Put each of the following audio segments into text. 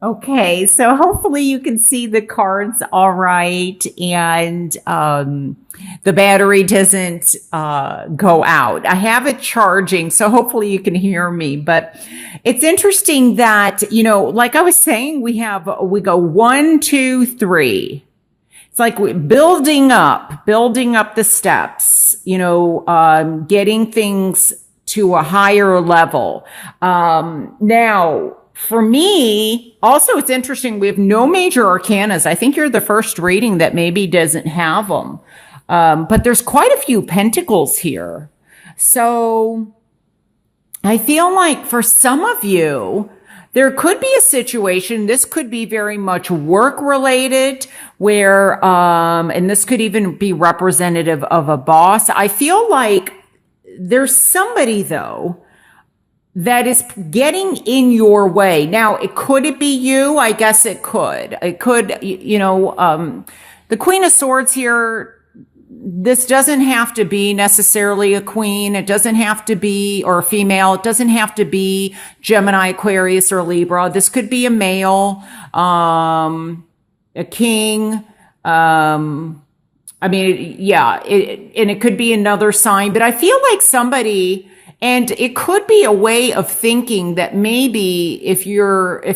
Okay, so hopefully you can see the cards all right, and the battery doesn't go out. I have it charging, so hopefully you can hear me. But it's interesting that, like I was saying, we go one, two, three. It's like we're building up the steps, getting things to a higher level. Now, for me, also, it's interesting. We have no major arcanas. I think you're the first reading that maybe doesn't have them. But there's quite a few pentacles here. So I feel like for some of you, there could be a situation, this could be very much work related, where, and this could even be representative of a boss. I feel like there's somebody though that is getting in your way. Now, could it be you? I guess it could. It could, the Queen of Swords here, this doesn't have to be necessarily a queen. It doesn't have to be, or a female. It doesn't have to be Gemini, Aquarius, or Libra. This could be a male, a king. And it could be another sign, but I feel like somebody, and it could be a way of thinking that maybe if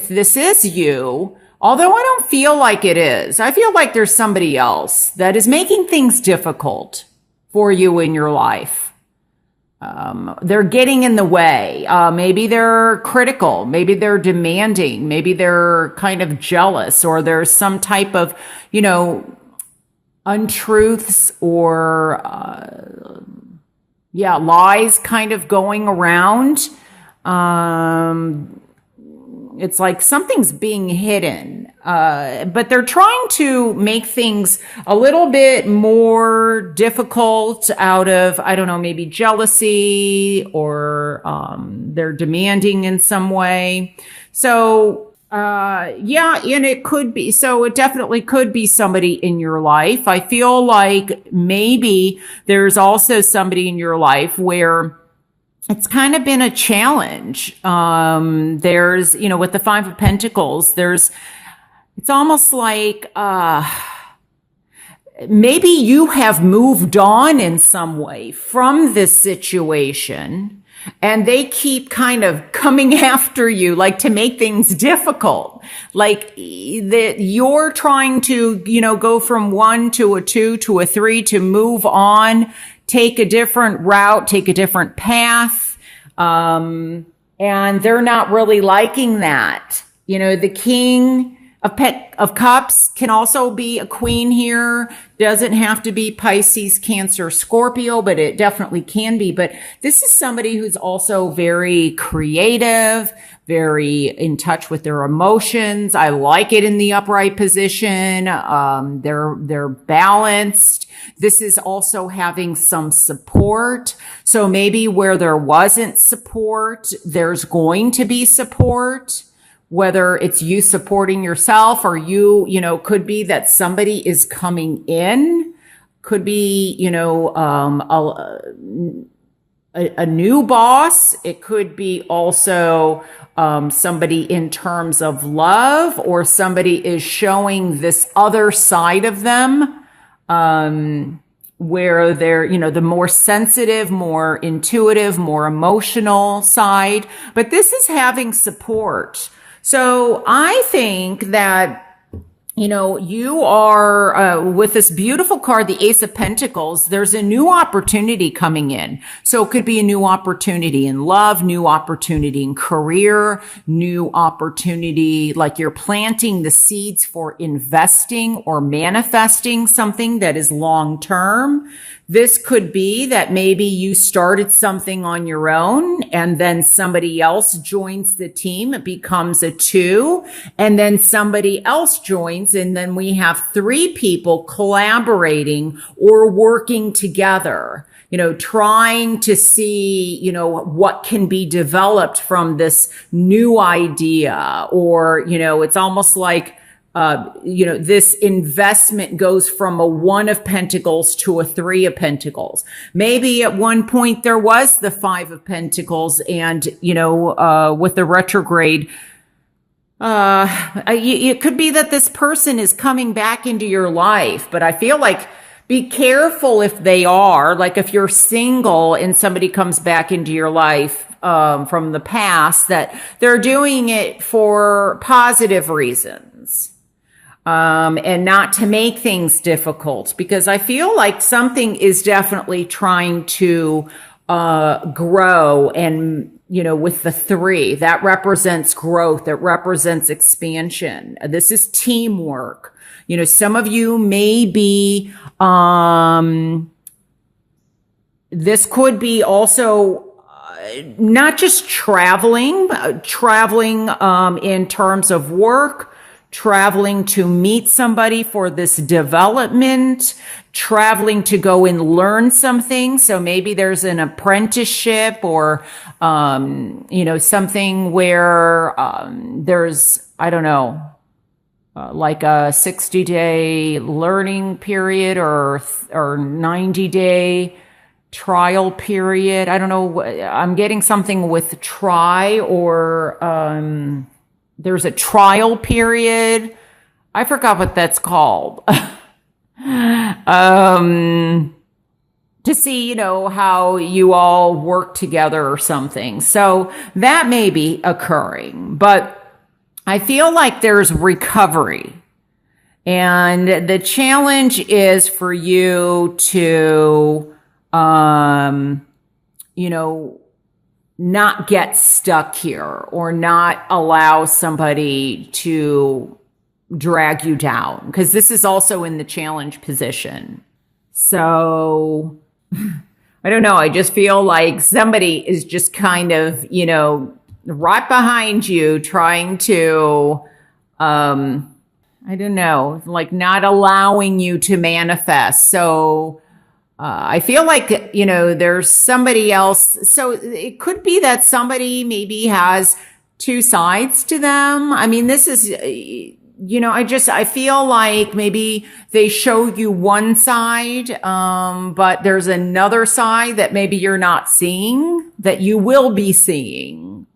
this is you, although I don't feel like it is, I feel like there's somebody else that is making things difficult for you in your life. They're getting in the way. Maybe they're critical. Maybe they're demanding. Maybe they're kind of jealous, or there's some type of, untruths or, lies kind of going around. It's like something's being hidden, but they're trying to make things a little bit more difficult out of, I don't know, maybe jealousy, or they're demanding in some way. So, and it could be, so it definitely could be somebody in your life. I feel like maybe there's also somebody in your life where it's kind of been a challenge. There's, with the Five of Pentacles, it's almost like, maybe you have moved on in some way from this situation, and they keep kind of coming after you, like to make things difficult. Like that you're trying to, go from 1 to a 2 to a 3 to move on, take a different route, take a different path. And they're not really liking that. The King of Cups can also be a queen here. Doesn't have to be Pisces, Cancer, Scorpio, but it definitely can be. But this is somebody who's also very creative, very in touch with their emotions. I like it in the upright position. They're balanced. This is also having some support. So maybe where there wasn't support, there's going to be support. Whether it's you supporting yourself, or could be that somebody is coming in, could be, a new boss. It could be also, somebody in terms of love, or somebody is showing this other side of them, where they're, the more sensitive, more intuitive, more emotional side. But this is having support. So I think that, you are, with this beautiful card, the Ace of Pentacles, there's a new opportunity coming in. So it could be a new opportunity in love, new opportunity in career, new opportunity, like you're planting the seeds for investing or manifesting something that is long term. This could be that maybe you started something on your own, and then somebody else joins the team. It becomes a 2, and then somebody else joins, and then we have 3 people collaborating or working together, trying to see, what can be developed from this new idea. Or, it's almost like, this investment goes from a 1 of Pentacles to a 3 of Pentacles. Maybe at one point there was the 5 of Pentacles, and, with the retrograde, It could be that this person is coming back into your life, but I feel like be careful if they are. Like if you're single and somebody comes back into your life from the past, that they're doing it for positive reasons and not to make things difficult. Because I feel like something is definitely trying to grow, and with the 3, that represents growth, that represents expansion. This is teamwork. Some of you may be, this could be also not just traveling in terms of work, traveling to meet somebody for this development, traveling to go and learn something. So maybe there's an apprenticeship or, something where there's, I don't know, like a 60-day learning period or 90-day trial period. I don't know. I'm getting something with try or there's a trial period. I forgot what that's called. To see, how you all work together or something. So that may be occurring, but I feel like there's recovery. And the challenge is for you to, not get stuck here or not allow somebody to drag you down, because this is also in the challenge position. So I don't know. I just feel like somebody is just kind of, right behind you trying to, I don't know, like not allowing you to manifest. So I feel like, there's somebody else. So it could be that somebody maybe has 2 sides to them. I mean, this is, I feel like maybe they show you one side, but there's another side that maybe you're not seeing, that you will be seeing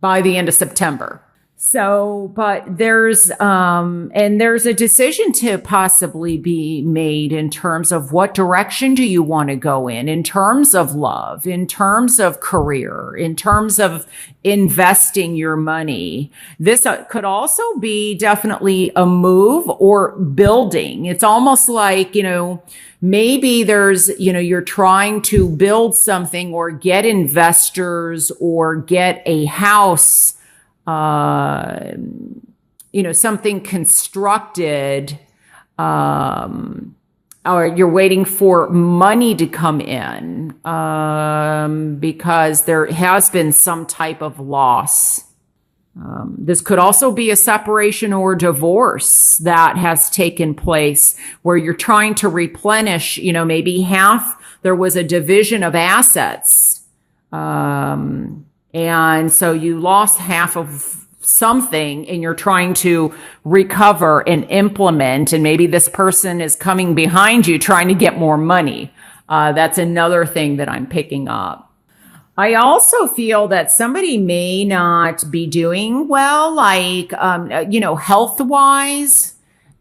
by the end of September. So, but there's a decision to possibly be made in terms of what direction do you want to go in terms of love, in terms of career, in terms of investing your money. This could also be definitely a move or building. It's almost like, maybe there's, you're trying to build something or get investors or get a house, something constructed, or you're waiting for money to come in, because there has been some type of loss. This could also be a separation or divorce that has taken place where you're trying to replenish, maybe there was a division of assets. And so you lost half of something and you're trying to recover and implement. And maybe this person is coming behind you trying to get more money. That's another thing that I'm picking up. I also feel that somebody may not be doing well, like, health-wise.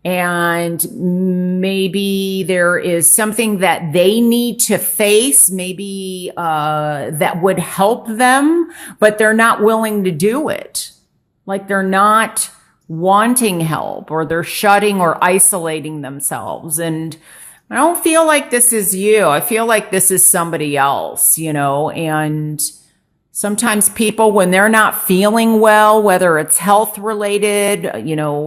And maybe there is something that they need to face, maybe that would help them, but they're not willing to do it. Like they're not wanting help, or they're shutting or isolating themselves. And I don't feel like this is you. I feel like this is somebody else, and sometimes people, when they're not feeling well, whether it's health related,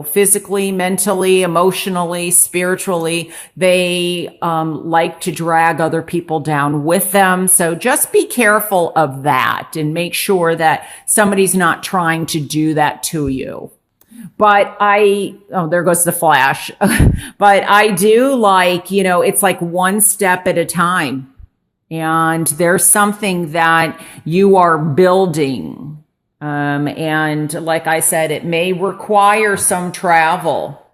physically, mentally, emotionally, spiritually, they like to drag other people down with them. So just be careful of that and make sure that somebody's not trying to do that to you. But there goes the flash. But I do like, it's like one step at a time. And there's something that you are building. And like I said, it may require some travel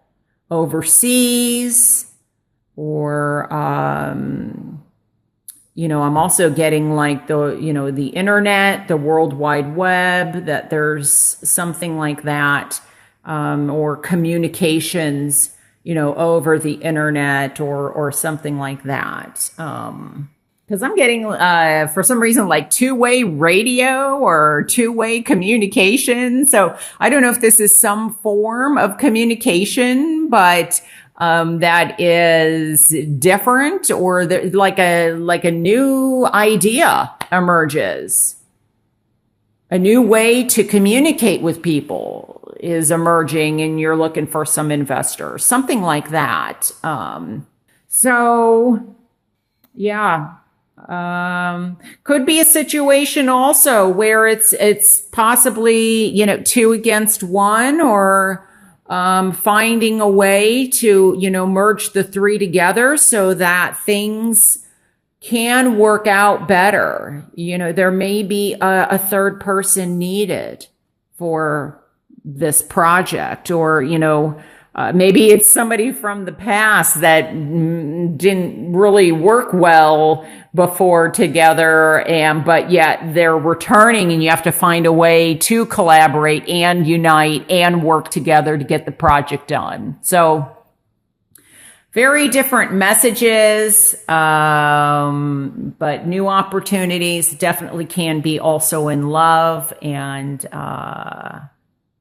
overseas, or, I'm also getting like the internet, the World Wide Web, that there's something like that or communications, over the internet or something like that. Because I'm getting, for some reason, like two-way radio or two-way communication. So I don't know if this is some form of communication, but that is different, or like a new idea emerges. A new way to communicate with people is emerging, and you're looking for some investors, something like that. So yeah. Could be a situation also where it's possibly, two against one, or finding a way to, merge the three together so that things can work out better. There may be a third person needed for this project, or, maybe it's somebody from the past that didn't really work well before together, but yet they're returning, and you have to find a way to collaborate and unite and work together to get the project done. So very different messages, but new opportunities definitely can be also in love, and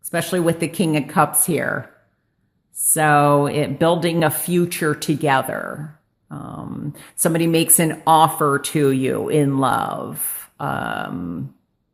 especially with the King of Cups here. So building a future together. Somebody makes an offer to you in love.